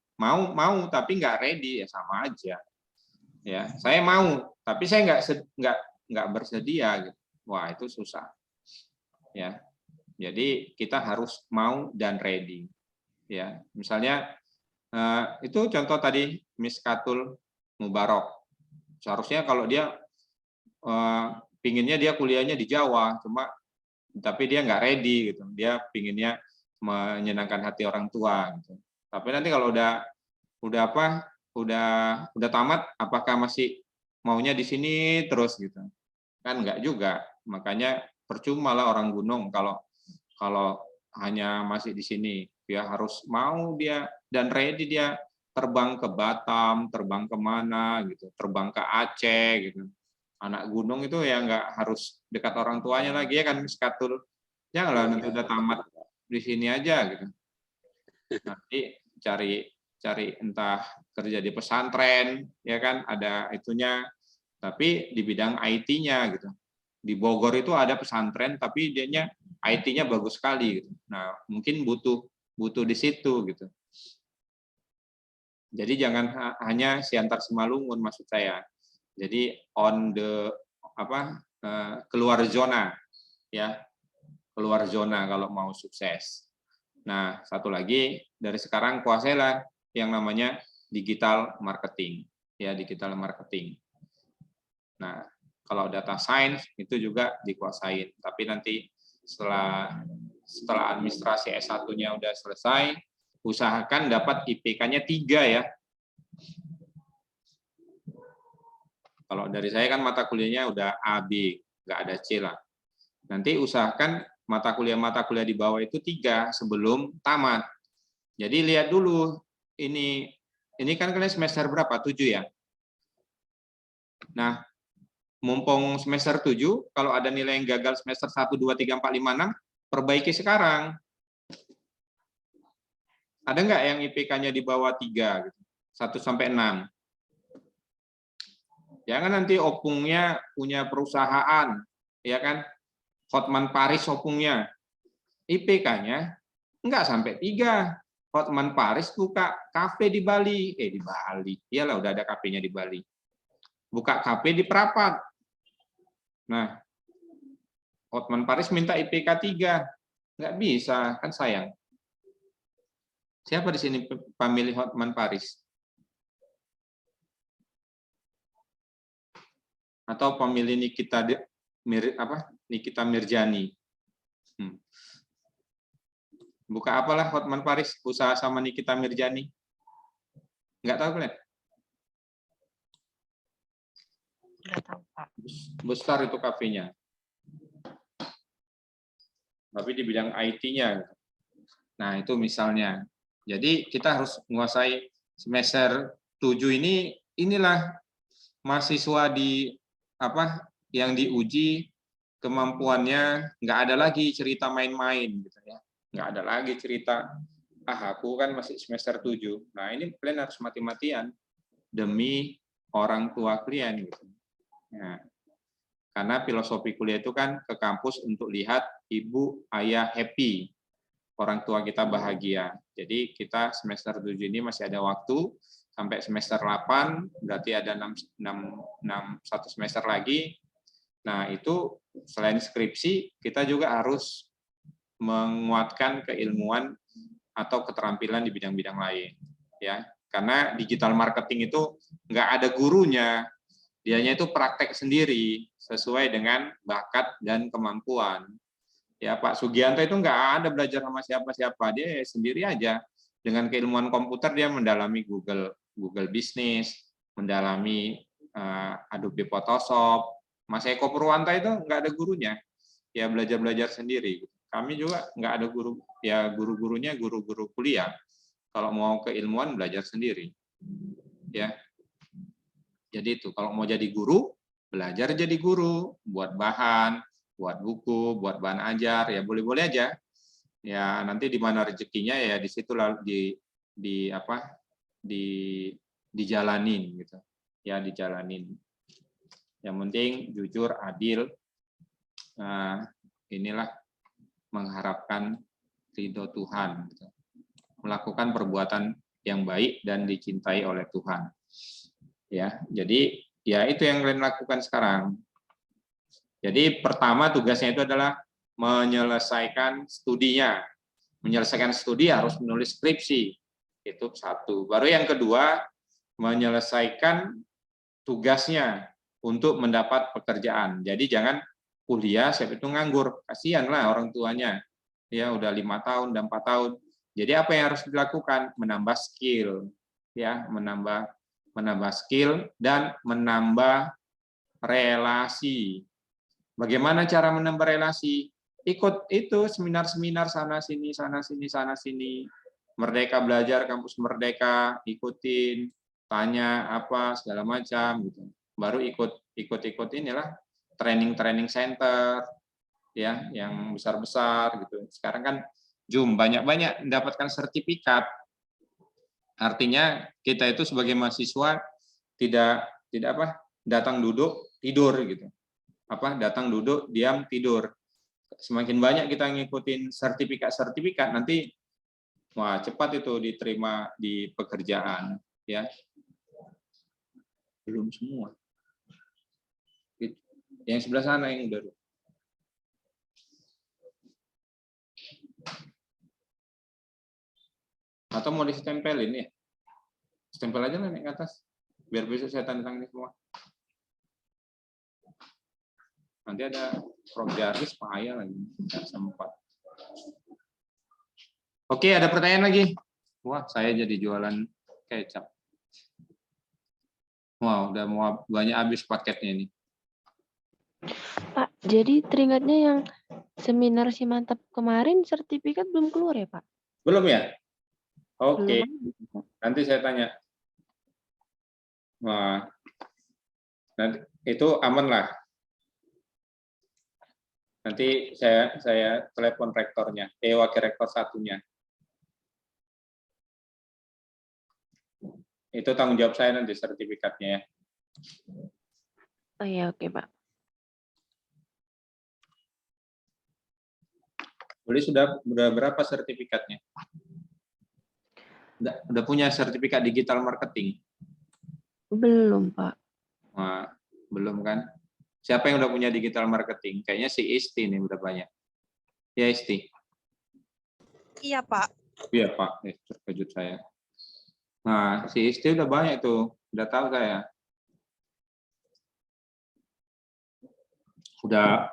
tapi nggak ready ya sama aja. Ya, saya mau tapi saya nggak bersedia gitu. Wah, itu susah. Ya. Jadi kita harus mau dan ready. Ya, misalnya itu contoh tadi Miskatul Mubarok. Seharusnya kalau dia pinginnya dia kuliahnya di Jawa, tapi dia nggak ready gitu. Dia pinginnya menyenangkan hati orang tua gitu. Tapi nanti kalau udah tamat, apakah masih maunya di sini terus gitu? Kan nggak juga. Makanya percuma lah orang gunung kalau hanya masih di sini. Dia harus mau dia dan ready dia terbang ke Batam, terbang kemana gitu, terbang ke Aceh gitu. Anak gunung itu ya nggak harus dekat orang tuanya lagi ya kan, Miskatul. Janganlah nanti udah tamat di sini aja gitu. Nanti cari entah kerja di pesantren ya kan, ada itunya, tapi di bidang IT-nya gitu. Di Bogor itu ada pesantren tapi dianya IT-nya bagus sekali gitu. Nah, mungkin butuh di situ gitu. Jadi jangan hanya Siantar Simalungun maksud saya. Jadi keluar zona ya. Keluar zona kalau mau sukses. Nah, satu lagi dari sekarang kuasailah yang namanya digital marketing, ya digital marketing. Nah, kalau data science itu juga dikuasain, tapi nanti setelah administrasi S1-nya udah selesai, usahakan dapat IPK-nya 3 ya. Kalau dari saya kan mata kuliahnya udah A, B, nggak ada C lah. Nanti usahakan mata kuliah di bawah itu 3 sebelum tamat. Jadi lihat dulu, ini kan kalian semester berapa? 7 ya? Nah, mumpung semester 7, kalau ada nilai yang gagal semester 1, 2, 3, 4, 5, 6, perbaiki sekarang. Ada nggak yang IPK-nya di bawah 3, gitu? 1 sampai 6? Jangan nanti opungnya punya perusahaan, ya kan? Hotman Paris opungnya, IPK-nya nggak sampai 3. Hotman Paris buka kafe di Bali, di Bali, iyalah udah ada kafenya di Bali. Buka kafe di Prapat. Nah, Hotman Paris minta IPK 3, nggak bisa, kan sayang. Siapa di sini pemilih Hotman Paris? Atau pemilih Nikita Mirjani? Buka apalah Hotman Paris, usaha sama Nikita Mirjani? Nggak tahu kalian? Nggak tahu, Pak. Besar itu kafenya. Tapi di bidang IT-nya. Nah, itu misalnya. Jadi kita harus menguasai semester 7 ini, inilah mahasiswa di apa yang diuji kemampuannya, nggak ada lagi cerita main-main gitu ya. Nggak ada lagi cerita, aku kan masih semester 7. Nah, ini kalian harus mati-matian demi orang tua kalian gitu. Nah, karena filosofi kuliah itu kan ke kampus untuk lihat ibu, ayah happy, orang tua kita bahagia. Jadi kita semester 7 ini masih ada waktu sampai semester 8, berarti ada 1 semester lagi. Nah, itu selain skripsi, kita juga harus menguatkan keilmuan atau keterampilan di bidang-bidang lain. Ya, karena digital marketing itu nggak ada gurunya, dianya itu praktek sendiri sesuai dengan bakat dan kemampuan. Ya, Pak Sugianto itu nggak ada belajar sama siapa-siapa, dia sendiri aja. Dengan keilmuan komputer dia mendalami Google Business, mendalami Adobe Photoshop. Mas Eko Purwanta itu nggak ada gurunya, ya belajar sendiri. Kami juga nggak ada guru, ya guru-gurunya guru-guru kuliah. Kalau mau keilmuan belajar sendiri, ya. Jadi itu kalau mau jadi guru, belajar jadi guru, buat bahan, buat buku, buat bahan ajar, ya boleh-boleh aja. Ya nanti di mana rezekinya ya di situ dijalanin gitu. Ya dijalanin. Yang penting jujur, adil. Inilah mengharapkan ridho Tuhan. Gitu. Melakukan perbuatan yang baik dan dicintai oleh Tuhan. Ya, jadi ya itu yang kalian lakukan sekarang. Jadi pertama tugasnya itu adalah menyelesaikan studinya. Menyelesaikan studi harus menulis skripsi. Itu satu. Baru yang kedua, menyelesaikan tugasnya untuk mendapat pekerjaan. Jadi jangan kuliah, siapa itu nganggur. Kasihanlah orang tuanya. Ya udah 5 tahun dan 4 tahun. Jadi apa yang harus dilakukan? Menambah skill. Ya, menambah skill dan menambah relasi. Bagaimana cara menambah relasi? Ikut itu seminar-seminar sana sini. Merdeka Belajar, Kampus Merdeka, ikutin, tanya apa segala macam gitu. Baru ikut inilah training center ya yang besar-besar gitu. Sekarang kan Zoom banyak-banyak mendapatkan sertifikat. Artinya kita itu sebagai mahasiswa tidak datang duduk tidur gitu. Datang duduk diam tidur. Semakin banyak kita ngikutin sertifikat nanti wah cepat itu diterima di pekerjaan ya. Belum semua. Yang sebelah sana yang udah. Atau mau ditempelin ya? Stempel aja lah naik ke atas. Biar besok saya tanda tangan semua. Nanti ada Prof. Jarvis payah lagi. Nggak sempat. Oke, ada pertanyaan lagi? Wah, saya jadi jualan kecap. Wah, udah mau banyak habis paketnya ini. Pak, jadi teringatnya yang seminar si mantap kemarin sertifikat belum keluar ya, Pak? Belum ya? Oke, Belum. nanti saya tanya. Wah, nanti itu aman lah. Nanti saya telepon rektornya, wakil rektor satunya. Itu tanggung jawab saya nanti sertifikatnya ya. Oh ya, oke, Pak. Boleh sudah berapa sertifikatnya? Udah punya sertifikat digital marketing? Belum, Pak. Wah, belum kan? Siapa yang udah punya digital marketing? Kayaknya si Isti nih udah banyak. Ya Isti? Iya, Pak. Iya Pak, terkejut saya. Nah, si Isti udah banyak tuh, udah tahu saya.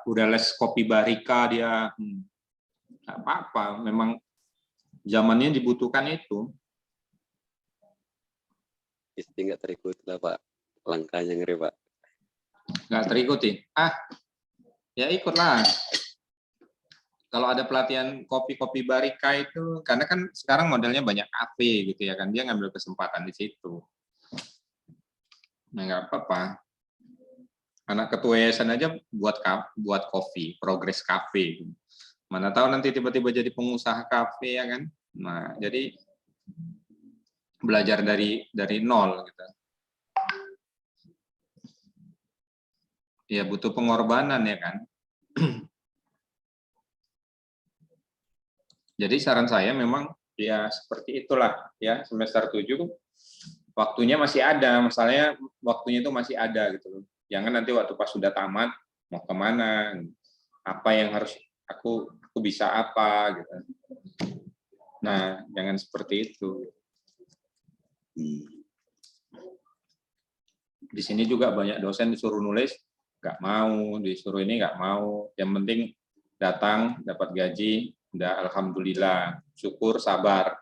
Udah les kopi barika dia. Nggak apa-apa, memang zamannya dibutuhkan itu. istri nggak terikut lah Pak. Langkahnya ngeri Pak. Nggak terikuti? Ya ikutlah. Kalau ada pelatihan kopi-kopi barika itu, karena kan sekarang modelnya banyak kafe gitu ya kan, dia ngambil kesempatan di situ. Nah nggak apa-apa. Anak ketua yayasan aja buat kopi, progres kafe. Mana tahu nanti tiba-tiba jadi pengusaha kafe ya kan. Nah jadi belajar dari nol gitu. Ya butuh pengorbanan ya kan. Jadi saran saya memang ya seperti itulah ya, semester 7 waktunya masih ada, masalahnya waktunya itu masih ada gitu loh. Jangan nanti waktu pas sudah tamat mau kemana, apa yang harus aku bisa apa gitu. Nah, jangan seperti itu. Di sini juga banyak dosen disuruh nulis, nggak mau, disuruh ini nggak mau. Yang penting datang, dapat gaji, udah alhamdulillah, syukur, sabar.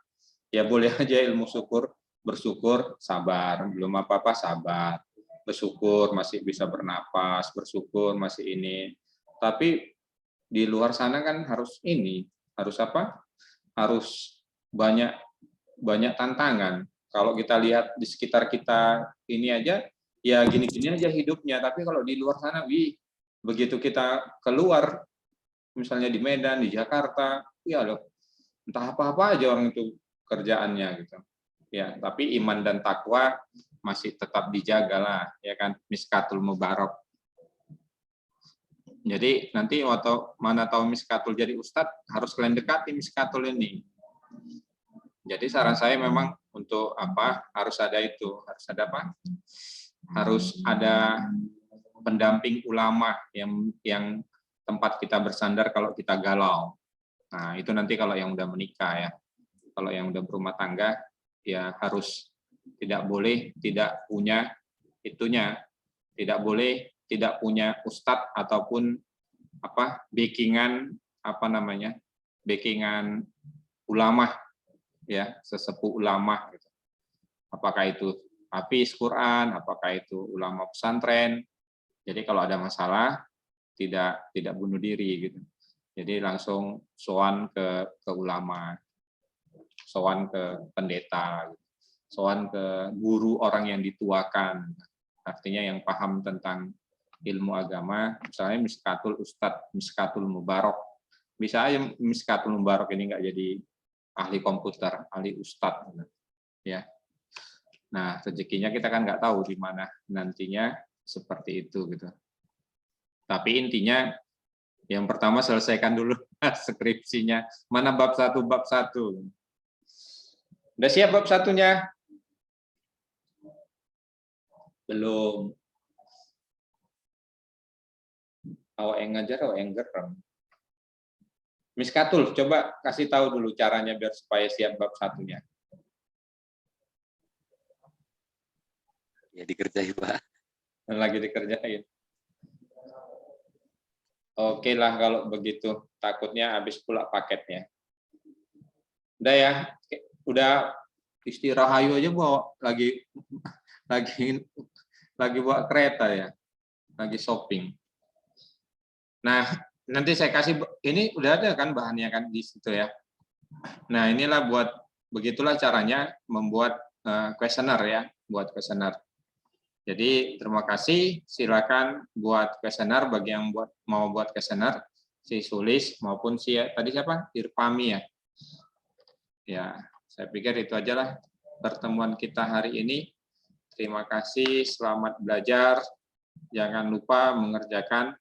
Ya boleh aja ilmu syukur, bersyukur, sabar. Belum apa-apa, sabar. Bersyukur masih bisa bernapas, bersyukur masih ini. Tapi di luar sana kan harus ini, harus apa? Harus banyak tantangan. Kalau kita lihat di sekitar kita ini aja, ya gini-gini aja hidupnya. Tapi kalau di luar sana, begitu kita keluar, misalnya di Medan, di Jakarta, ya loh, entah apa-apa aja orang itu kerjaannya gitu. Ya, tapi iman dan takwa masih tetap dijaga lah, ya kan, miskatul mubarak. Jadi nanti waktu mana tahu miskatul jadi ustadz, harus kalian dekati miskatul ini. Jadi saran saya memang untuk apa? Harus ada itu, harus ada apa? Harus ada pendamping ulama yang tempat kita bersandar kalau kita galau. Nah, itu nanti kalau yang udah menikah ya. Kalau yang udah berumah tangga, ya harus tidak boleh tidak punya itunya. Tidak boleh tidak punya ustadz ataupun apa backingan apa namanya? Backingan ulama ya, sesepuh ulama gitu. Apakah itu hafiz Quran, apakah itu ulama pesantren. Jadi kalau ada masalah tidak bunuh diri gitu. Jadi langsung sowan ke ulama, sowan ke pendeta, sowan ke guru orang yang dituakan, artinya yang paham tentang ilmu agama, misalnya miskatul ustadz, miskatul mubarak. Bisa aja miskatul mubarak ini nggak jadi ahli komputer, ahli ustadz, ya. Nah rezekinya kita kan nggak tahu di mana nantinya seperti itu gitu. Tapi intinya yang pertama selesaikan dulu skripsinya. Mana bab 1, bab 1. Udah siap bab 1-nya? Belum. Awak yang ngajar, awak yang geram. Miskatul, coba kasih tahu dulu caranya biar supaya siap bab 1-nya. Ya dikerjain Pak. Lagi dikerjain. Oke lah kalau begitu, takutnya habis pula paketnya. Udah ya, udah istirahat aja bawa lagi bawa kereta ya, lagi shopping. Nah nanti saya kasih ini udah ada kan bahannya kan di situ ya. Nah inilah begitulah caranya membuat kuesioner ya, buat kuesioner. Jadi terima kasih, silakan buat kuesioner bagi yang mau buat kuesioner, si Sulis maupun si tadi siapa? Irfami ya. Ya, saya pikir itu aja lah pertemuan kita hari ini. Terima kasih, selamat belajar. Jangan lupa mengerjakan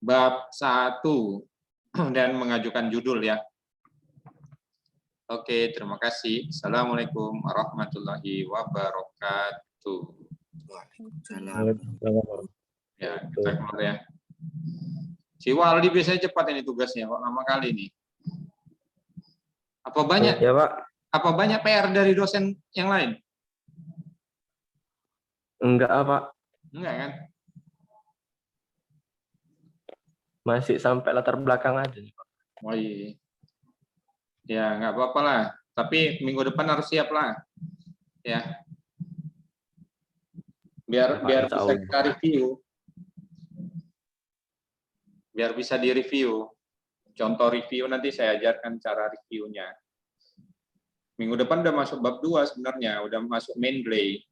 bab 1 dan mengajukan judul ya. Oke, terima kasih. Assalamualaikum warahmatullahi wabarakatuh. Ya, kita keluar ya. Si Waldi biasanya cepat ini tugasnya, kok lama kali ini. Apa banyak? Ya, Pak. Apa banyak PR dari dosen yang lain? Enggak, Pak. Enggak kan? Masih sampai latar belakang aja, Pak. Oh iya. Ya, nggak apa-apa lah. Tapi minggu depan harus siap lah. Ya. Biar Pak, bisa tahu. kita review. Biar bisa direview. Contoh review nanti saya ajarkan cara reviewnya. Minggu depan udah masuk bab 2 sebenarnya, udah masuk main play.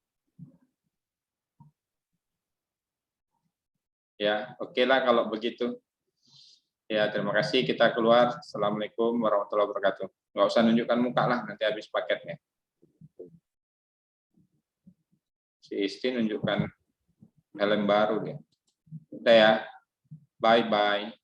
Ya, oke lah kalau begitu. Ya, terima kasih. Kita keluar. Assalamualaikum warahmatullahi wabarakatuh. Nggak usah nunjukkan muka lah, nanti habis paketnya. Si Isti nunjukkan helm baru dia. Udah ya. Bye-bye.